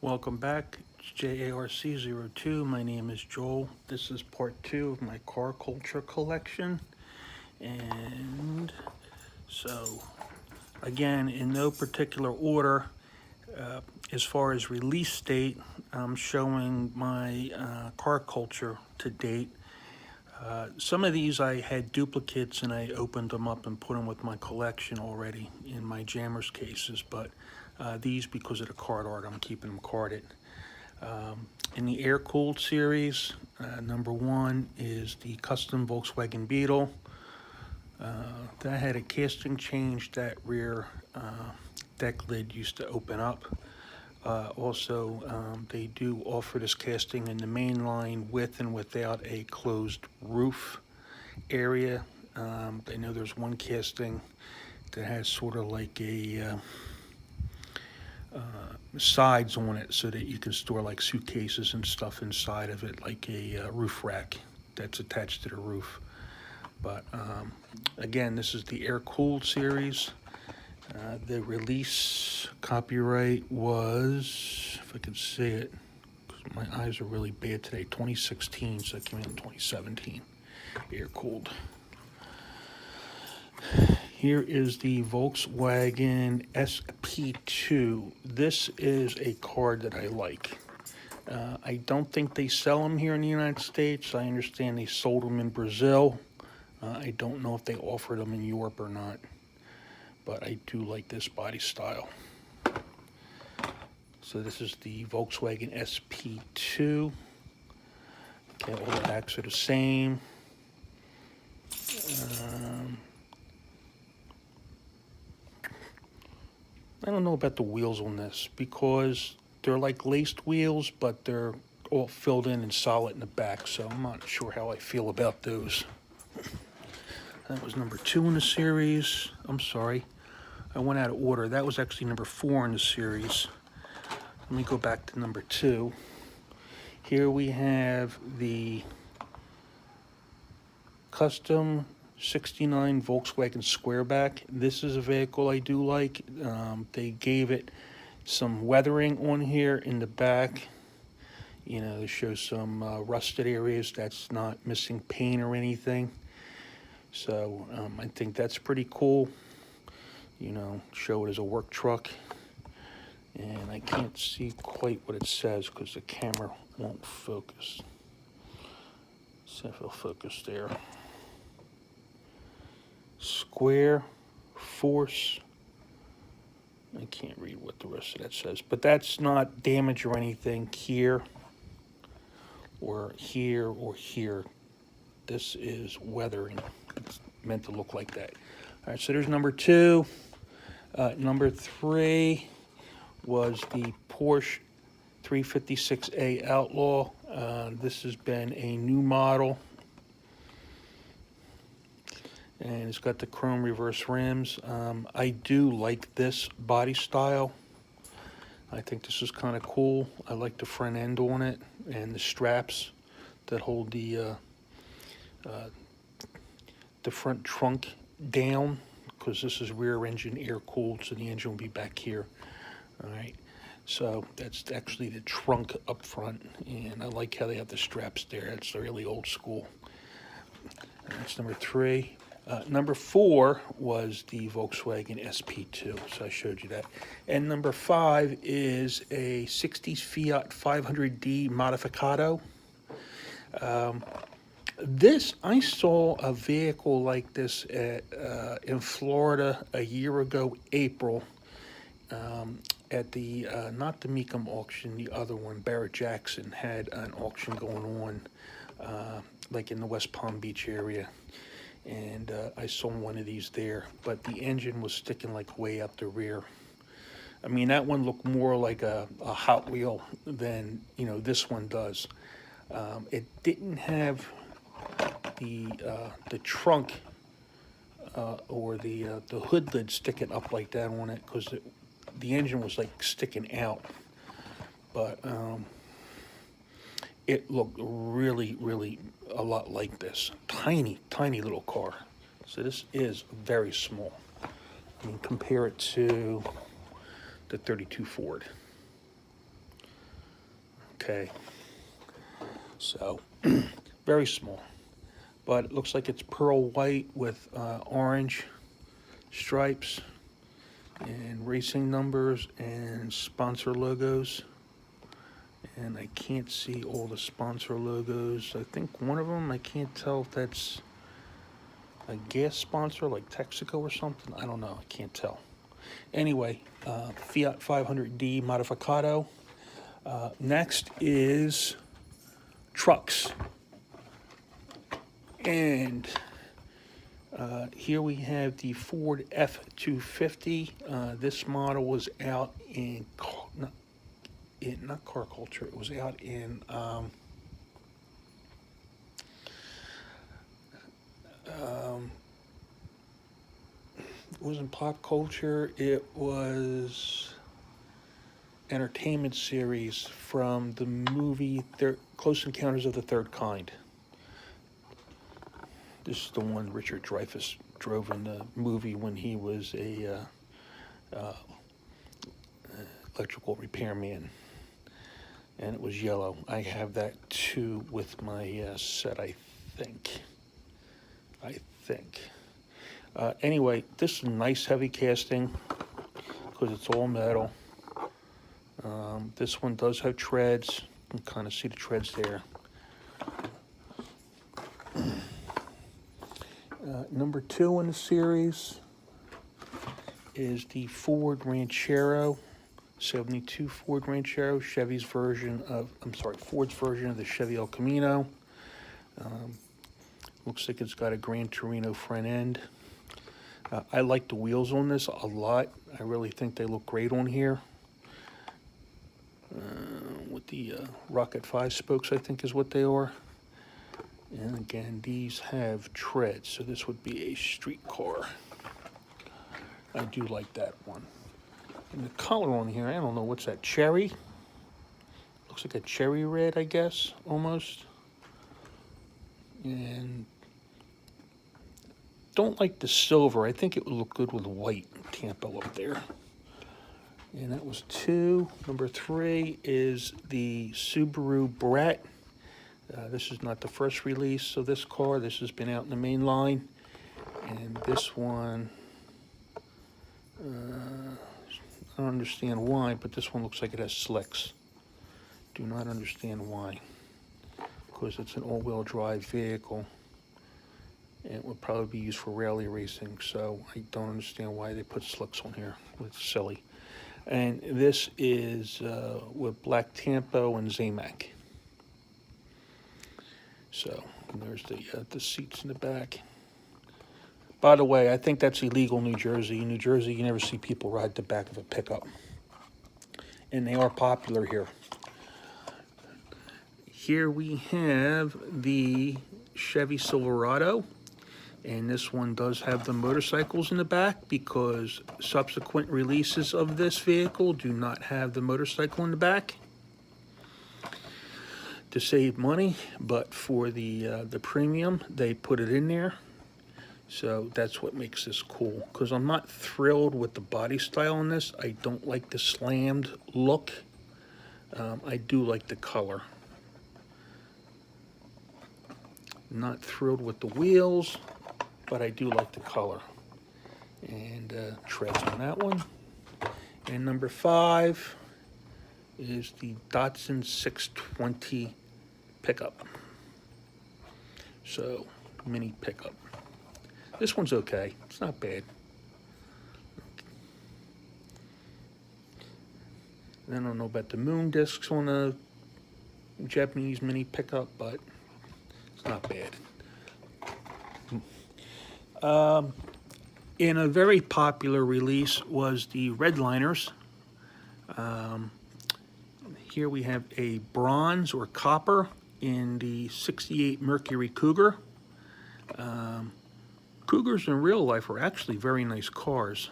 Welcome back. It's JARC02. My name is Joel. This is part two of my car culture collection. And so, again, in no particular order, as far as release date, I'm showing my car culture to date. Some of these I had duplicates and I opened them up and put them with my collection already in my Jammers cases, but these, because of the card art, I'm keeping them carded. In the air-cooled series, number one is the custom Volkswagen Beetle. That had a casting change. That rear deck lid used to open up. Also, they do offer this casting in the main line with and without a closed roof area. I know there's one casting that has sort of like a sides on it so that you can store like suitcases and stuff inside of it, like a roof rack that's attached to the roof. But again, this is the air-cooled series. The release copyright was, if I can see it, because my eyes are really bad today, 2016, so it came out in 2017, air-cooled. Here is the Volkswagen SP2. This is a car that I like. I don't think they sell them here in the United States. I understand they sold them in Brazil. I don't know if they offer them in Europe or not, but I do like this body style. So this is the Volkswagen SP2. Okay, all the backs are the same. I don't know about the wheels on this because they're like laced wheels, but they're all filled in and solid in the back, so I'm not sure how I feel about those. That was number two in the series. I'm sorry, I went out of order. That was actually number four in the series. Let me go back to number two. Here we have the custom 69 Volkswagen Squareback. This is a vehicle I do like. They gave it some weathering on here in the back. You know, to show some rusted areas that's not missing paint or anything. So I think that's pretty cool. You know, show it as a work truck. And I can't see quite what it says because the camera won't focus. See if it'll focus there. Square Force. I can't read what the rest of that says, but that's not damage or anything here or here or here. This is weathering. It's meant to look like that. All right, so there's number two. Number three was the Porsche 356A Outlaw. This has been a new model. And it's got the chrome reverse rims. I do like this body style. I think this is kind of cool. I like the front end on it and the straps that hold the front trunk down, because this is rear engine air cooled, so the engine will be back here. All right, so that's actually the trunk up front, and I like how they have the straps there. It's really old school. That's number three. Number four was the Volkswagen SP2, so I showed you that. And number five is a 60s Fiat 500D Modificato. I saw a vehicle like this in Florida a year ago, April, at the, not the Mecum auction, the other one, Barrett Jackson had an auction going on, like in the West Palm Beach area. And I saw one of these there, but the engine was sticking like way up the rear. I mean, that one looked more like a Hot Wheel than, you know, this one does. It didn't have the trunk or the hood lid sticking up like that on it, because the engine was like sticking out. But it looked really, really a lot like this. Tiny, tiny little car. So this is very small. I mean, compare it to the 32 Ford. okay. So, very small. But it looks like it's pearl white with orange stripes and racing numbers and sponsor logos. And I can't see all the sponsor logos. I think one of them, I can't tell if that's a gas sponsor like Texaco or something. I don't know. I can't tell. Anyway, Fiat 500D Modificato. Next is trucks. And here we have the Ford F-250. This model was out in, not Car Culture, it was out in it wasn't Pop Culture, it was Entertainment Series from the movie Close Encounters of the Third Kind. This is the one Richard Dreyfuss drove in the movie when he was a electrical repairman, and it was yellow. I have that too with my set, I think. Anyway, this is nice heavy casting because it's all metal. This one does have treads. You can kind of see the treads there. Number 2 in the series is the Ford Ranchero, 72 Ford Ranchero, Ford's version of the Chevy El Camino. Looks like it's got a Gran Torino front end. I like the wheels on this a lot. I really think they look great on here. With the Rocket 5 spokes, I think is what they are. And again, these have treads, so this would be a street car. I do like that one. And the color on here, I don't know, what's that, cherry? Looks like a cherry red, I guess, almost. And don't like the silver. I think it would look good with white Tampo up there. And that was 2. Number 3 is the Subaru Brat. This is not the first release of this car. This has been out in the main line. And this one, I don't understand why, but this one looks like it has slicks. Do not understand why. Because it's an all-wheel drive vehicle. And it would probably be used for rally racing. So I don't understand why they put slicks on here. It's silly. And this is with black Tampo and Zamac. So, and there's the seats in the back. By the way, I think that's illegal in New Jersey. In New Jersey, you never see people ride the back of a pickup. And they are popular here. Here we have the Chevy Silverado. And this one does have the motorcycles in the back because subsequent releases of this vehicle do not have the motorcycle in the back to save money, but for the premium, they put it in there. So that's what makes this cool, because I'm not thrilled with the body style on this. I don't like the slammed look. I do like the color. Not thrilled with the wheels, but I do like the color. And treads on that one. And number 5 is the Datsun 620 pickup. So, mini pickup. This one's okay. It's not bad. I don't know about the moon discs on the Japanese mini pickup, but it's not bad. In a very popular release was the Redliners. Here we have a bronze or copper in the 68 Mercury Cougar. Cougars in real life are actually very nice cars.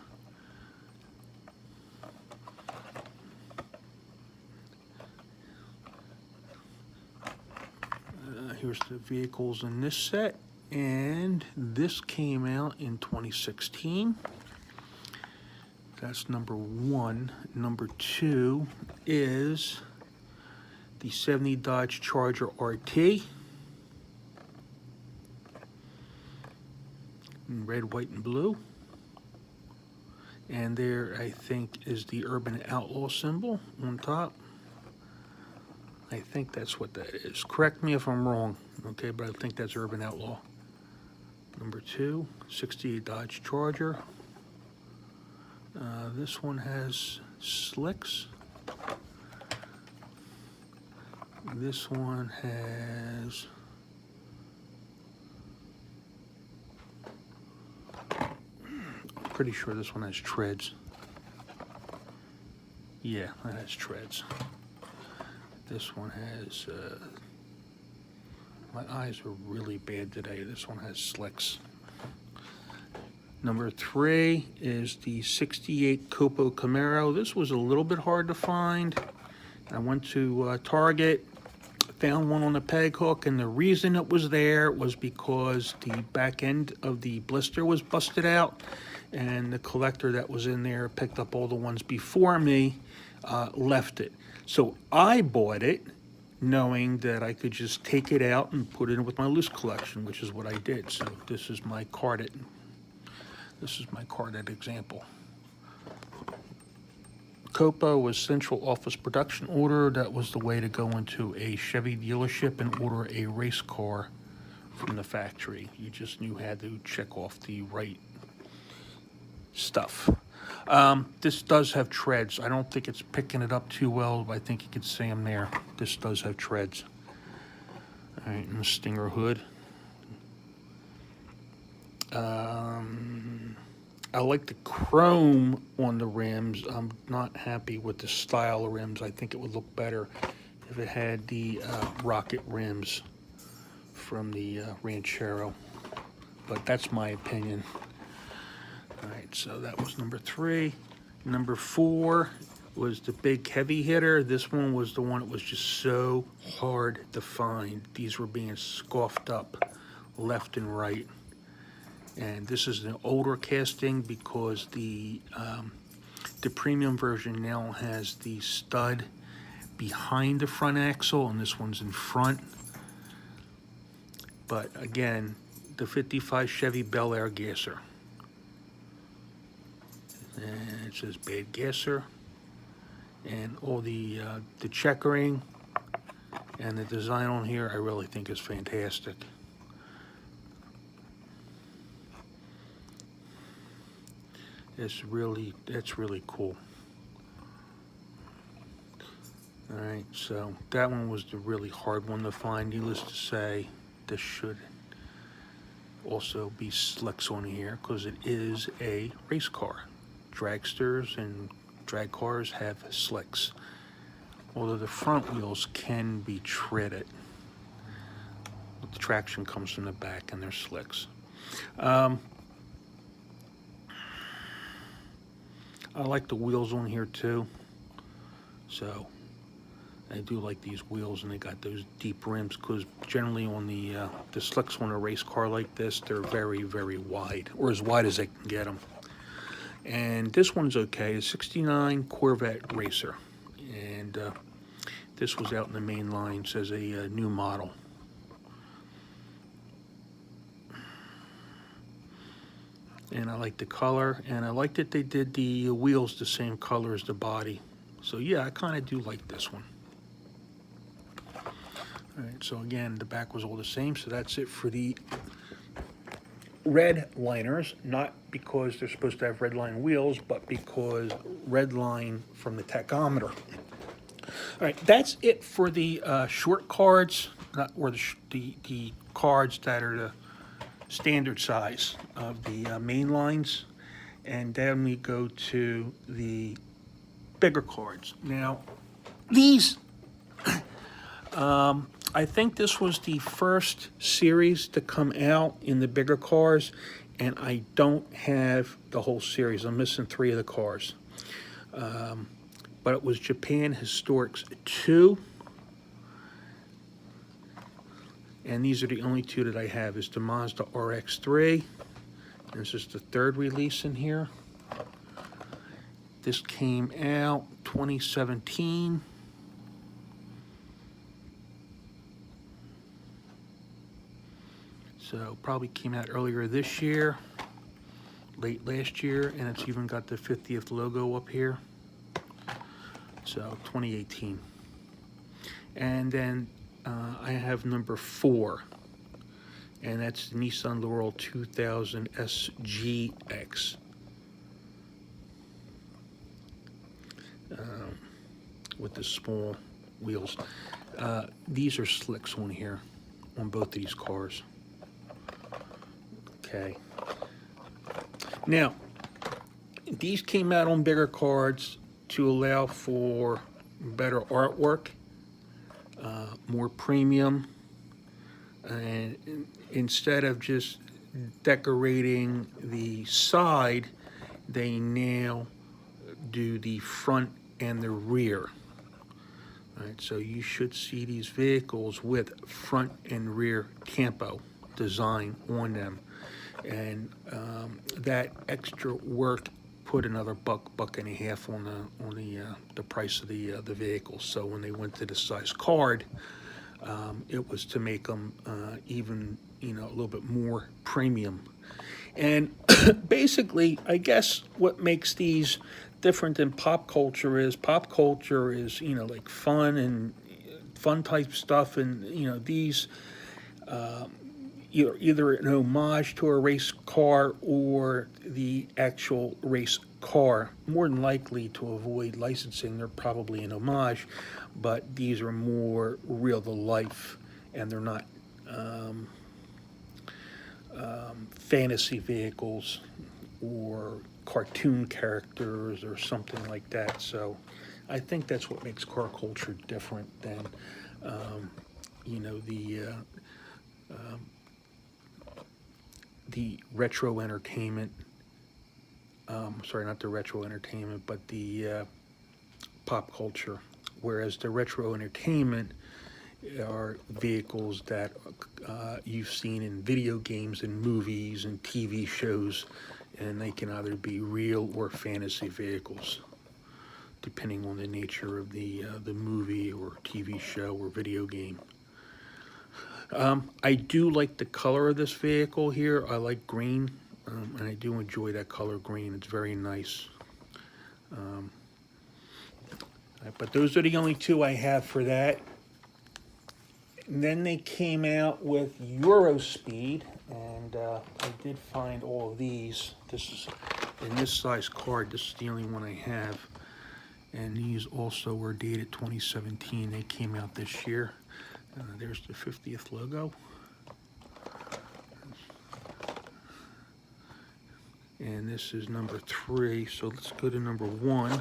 Here's the vehicles in this set, and this came out in 2016. That's number 1. Number 2 is the 70 Dodge Charger RT. In red, white, and blue. And there, I think, is the Urban Outlaw symbol on top. I think that's what that is. Correct me if I'm wrong, okay, but I think that's Urban Outlaw. Number 2, 68 Dodge Charger. This one has slicks. This one has pretty sure this one has treads. Yeah, that has treads. This one has, my eyes are really bad today. This one has slicks. Number 3 is the 68 Copo Camaro. This was a little bit hard to find. I went to Target, found one on a peg hook, and the reason it was there was because the back end of the blister was busted out, and the collector that was in there picked up all the ones before me, left it. So I bought it knowing that I could just take it out and put it in with my loose collection, which is what I did. So this is my carded. This is my carded example. Copo was central office production order. That was the way to go into a Chevy dealership and order a race car from the factory. You just knew how to check off the right stuff. This does have treads. I don't think it's picking it up too well, but I think you can see them there. This does have treads. All right, and the Stinger hood. I like the chrome on the rims. I'm not happy with the style of rims. I think it would look better if it had the rocket rims from the Ranchero, but that's my opinion. All right, so that was number 3. Number 4 was the big heavy hitter. This one was the one that was just so hard to find. These were being scoffed up left and right. And this is an older casting because the premium version now has the stud behind the front axle, and this one's in front. But again, the 55 Chevy Bel Air gasser. And it says bad gasser. And all the checkering and the design on here I really think is fantastic. That's really cool. All right, so that one was the really hard one to find. Needless to say, this should also be slicks on here because it is a race car. Dragsters and drag cars have slicks, although the front wheels can be treaded. But the traction comes from the back and they're slicks. I like the wheels on here too, so I do like these wheels, and they got those deep rims because generally on the slicks on a race car like this, they're very, very wide, or as wide as they can get them. And this one's okay, a 69 Corvette Racer, and this was out in the main line, says a new model. And I like the color, and I like that they did the wheels the same color as the body. So yeah, I kind of do like this one. All right, so again, the back was all the same, so that's it for the red liners, not because they're supposed to have red line wheels, but because red line from the tachometer. All right, that's it for the short cards, or the cards that are the standard size of the main lines, and then we go to the bigger cards. Now, these, I think this was the first series to come out in the bigger cars, and I don't have the whole series. I'm missing 3 of the cars. But it was Japan Historics 2. And these are the only 2 that I have. Is the Mazda RX-3. This is the 3rd release in here. This came out 2017. So probably came out earlier this year, late last year, and it's even got the 50th logo up here. So 2018. And then I have number 4, and that's the Nissan Laurel 2000 SGX. With the small wheels. These are slicks on here, on both of these cars. Okay. Now, these came out on bigger cards to allow for better artwork, more premium, and instead of just decorating the side, they now do the front and the rear. All right, so you should see these vehicles with front and rear Campo design on them, and that extra work put another buck and a half on the price of the vehicles. So when they went to the size card, it was to make them even a little bit more premium. And basically, I guess what makes these different than pop culture is like fun type stuff, and these you're either an homage to a race car or the actual race car. More than likely, to avoid licensing, they're probably an homage, but these are more real to life, and they're not fantasy vehicles or cartoon characters or something like that. So I think that's what makes car culture different than the retro entertainment. Sorry, not the retro entertainment, but the pop culture. Whereas the retro entertainment are vehicles that you've seen in video games and movies and TV shows, and they can either be real or fantasy vehicles, depending on the nature of the movie or TV show or video game. I do like the color of this vehicle here. I like green, and I do enjoy that color green. It's very nice. But those are the only two I have for that. And then they came out with Eurospeed, and I did find all of these. This is in this size card. This is the only one I have. And these also were dated 2017. They came out this year. There's the 50th logo. And this is number 3. So let's go to number 1.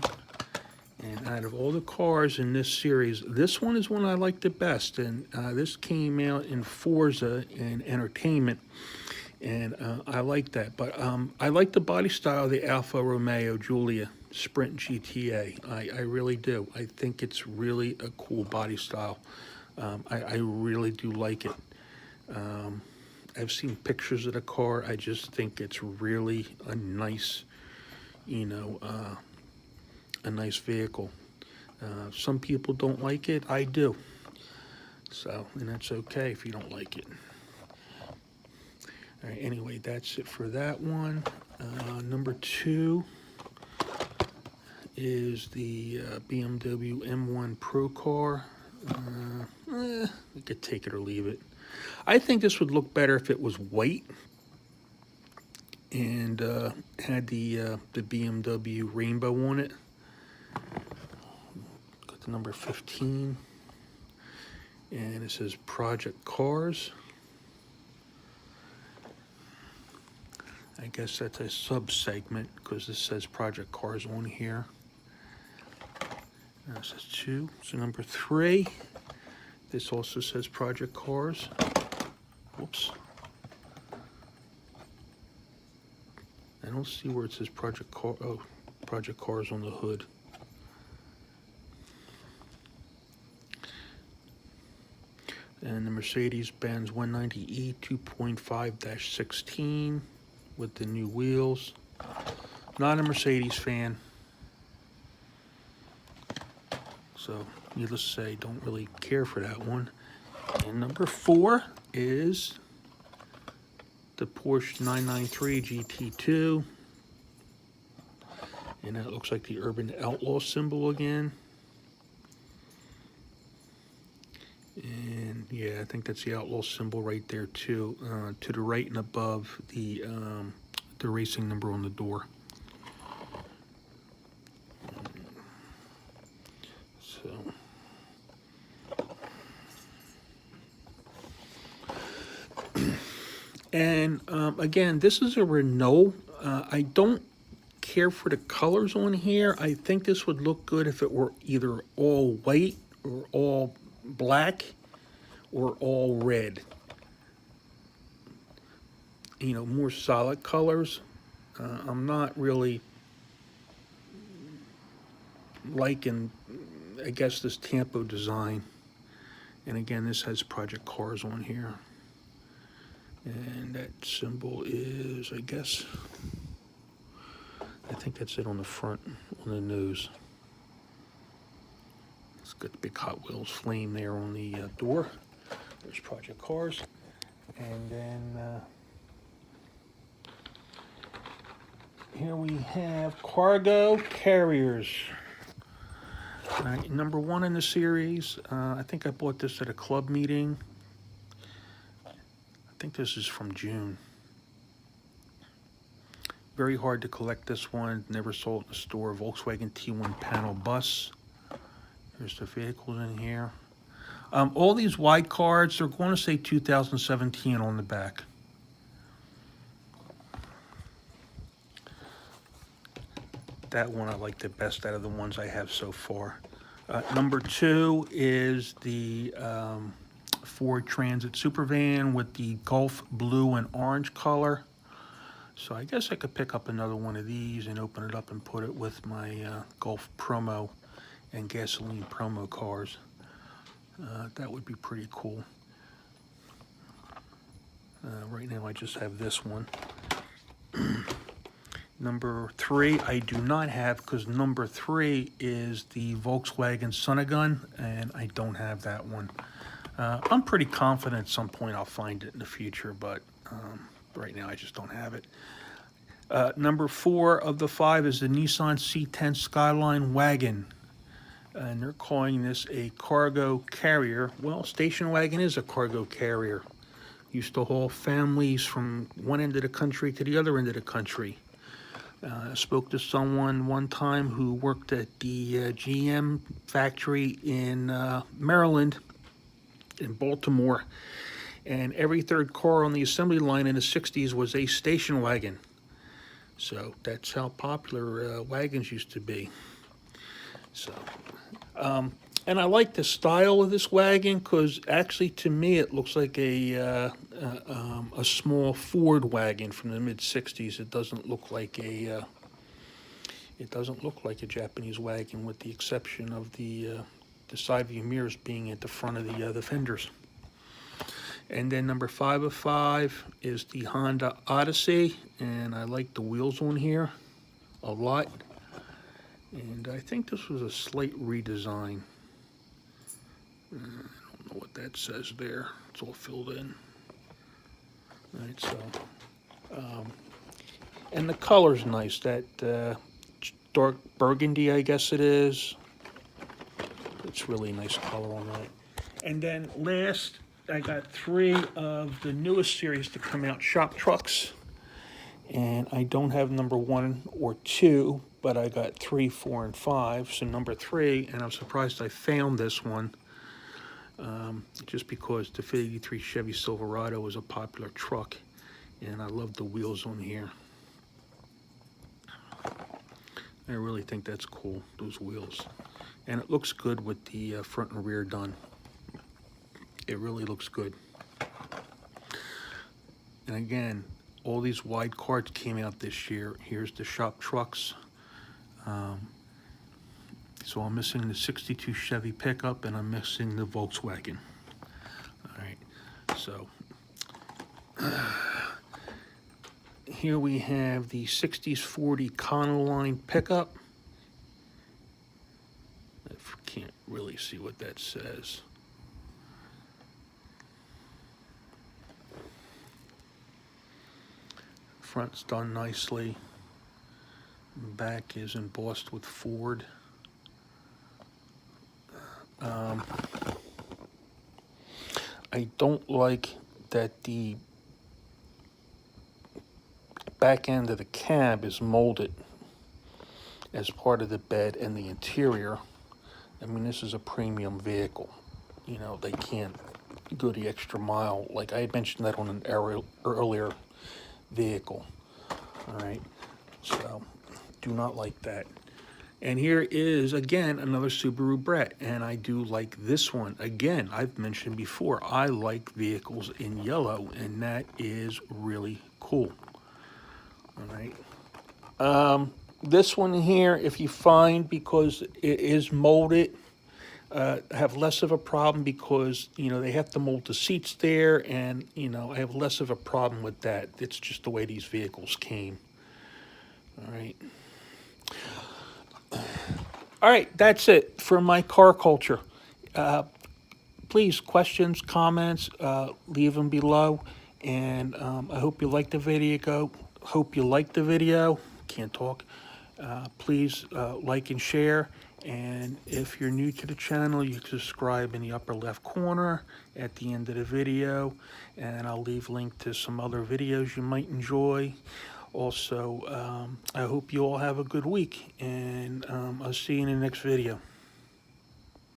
And out of all the cars in this series, this one is one I like the best. And this came out in Forza and Entertainment. And I like that. But I like the body style of the Alfa Romeo Giulia Sprint GTA. I really do. I think it's really a cool body style. I really do like it. I've seen pictures of the car. I just think it's really a nice, a nice vehicle. Some people don't like it. I do. So, and that's okay if you don't like it. All right, anyway, that's it for that one. Number 2 is the BMW M1 Pro car. You could take it or leave it. I think this would look better if it was white and had the BMW rainbow on it. Got the number 15, and it says Project Cars. I guess that's a sub-segment because this says Project Cars on here. That says 2. So number 3, this also says Project Cars. Whoops. I don't see where it says Project Cars on the hood. And the Mercedes-Benz 190E 2.5-16 with the new wheels. Not a Mercedes fan. So, needless to say, don't really care for that one. And number 4 is the Porsche 993 GT2. And that looks like the Urban Outlaw symbol again. And yeah, I think that's the Outlaw symbol right there too. To the right and above the racing number on the door. So. And again, this is a Renault. I don't care for the colors on here. I think this would look good if it were either all white or all black or all red. You know, more solid colors. I'm not really liking, I guess, this Tampo design. And again, this has Project Cars on here. And that symbol is, I guess, I think that's it on the front, on the nose. It's got the big Hot Wheels flame there on the door. There's Project Cars. And then here we have cargo carriers. Number one in the series. I think I bought this at a club meeting. I think this is from June. Very hard to collect this one. Never sold in the store. Volkswagen T1 panel bus. There's the vehicles in here. All these wide cards, they're going to say 2017 on the back. That one I like the best out of the ones I have so far. Number two is the Ford Transit Supervan with the Gulf blue and orange color. So I guess I could pick up another one of these and open it up and put it with my Gulf promo and gasoline promo cars. That would be pretty cool. Right now I just have this one. Number three I do not have because number three is the Volkswagen Sonagun, and I don't have that one. I'm pretty confident at some point I'll find it in the future, but right now I just don't have it. Number four of the five is the Nissan C10 Skyline Wagon. And they're calling this a cargo carrier. Well, station wagon is a cargo carrier. Used to haul families from one end of the country to the other end of the country. I spoke to someone one time who worked at the GM factory in Maryland, in Baltimore, and every third car on the assembly line in the 60s was a station wagon. So that's how popular wagons used to be. So, and I like the style of this wagon because actually to me it looks like a small Ford wagon from the mid 60s. It doesn't look like a Japanese wagon, with the exception of the side view mirrors being at the front of the fenders. And then number five of five is the Honda Odyssey, and I like the wheels on here a lot. And I think this was a slight redesign. I don't know what that says there. It's all filled in. All right, so, and the color's nice. That dark burgundy, I guess it is. It's really nice color on that. And then last, I got three of the newest series to come out, shop trucks. And I don't have number 1 or 2, but I got 3, 4, and 5. So number 3, and I'm surprised I found this one, just because the 83 Chevy Silverado is a popular truck, and I love the wheels on here. I really think that's cool, those wheels. And it looks good with the front and rear done. It really looks good. And again, all these wide cards came out this year. Here's the shop trucks. So I'm missing the 62 Chevy pickup, and I'm missing the Volkswagen. All right, so here we have the 60s 40 Econoline pickup. I can't really see what that says. Front's done nicely. Back is embossed with Ford. I don't like that the back end of the cab is molded as part of the bed and the interior. I mean, this is a premium vehicle. You know, they can't go the extra mile. Like I had mentioned that on an earlier vehicle. All right, so do not like that. And here is, again, another Subaru Brett, and I do like this one. Again, I've mentioned before, I like vehicles in yellow, and that is really cool. All right. This one here, if you find, because it is molded, have less of a problem because, you know, they have to mold the seats there, and, you know, I have less of a problem with that. It's just the way these vehicles came. All right. All right, that's it for my car culture. Please, questions, comments, leave them below. And I hope you liked the video. Can't talk. Please like and share. And if you're new to the channel, you can subscribe in the upper left corner at the end of the video. And I'll leave a link to some other videos you might enjoy. Also, I hope you all have a good week, and I'll see you in the next video.